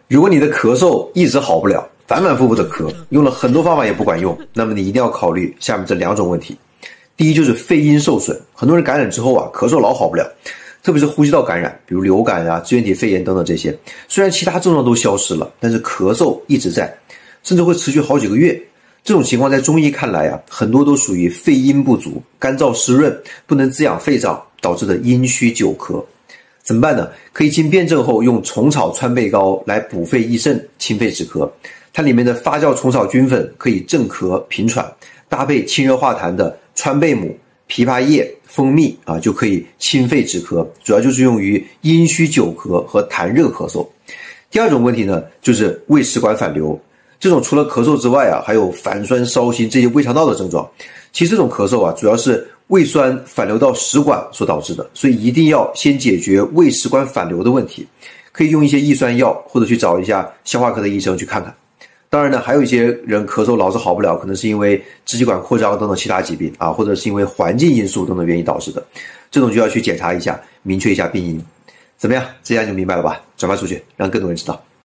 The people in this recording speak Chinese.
如果你的咳嗽一直好不了，反反复复的咳，用了很多方法也不管用，那么你一定要考虑下面这2种问题。第一就是肺阴受损，很多人感染之后啊，咳嗽老好不了，特别是呼吸道感染，比如流感啊、支原体肺炎等等这些，虽然其他症状都消失了，但是咳嗽一直在，甚至会持续好几个月。这种情况在中医看来啊，很多都属于肺阴不足、干燥湿润、不能滋养肺脏导致的阴虚久咳。怎么办呢？可以经辩证后用虫草川贝膏来补肺益肾、清肺止咳。它里面的发酵虫草菌粉可以镇咳平喘，搭配清热化痰的川贝母、枇杷叶、蜂蜜啊，就可以清肺止咳，主要就是用于阴虚久咳和痰热咳嗽。第2种问题呢，就是胃食管反流。这种除了咳嗽之外啊，还有反酸、烧心这些胃肠道的症状。其实这种咳嗽啊，主要是胃酸反流到食管所导致的，所以一定要先解决胃食管反流的问题。可以用一些抑酸药，或者去找一下消化科的医生去看看。当然呢，还有一些人咳嗽老是好不了，可能是因为支气管扩张等等其他疾病啊，或者是因为环境因素等等原因导致的，这种就要去检查一下，明确一下病因。怎么样？这样就明白了吧？转发出去，让更多人知道。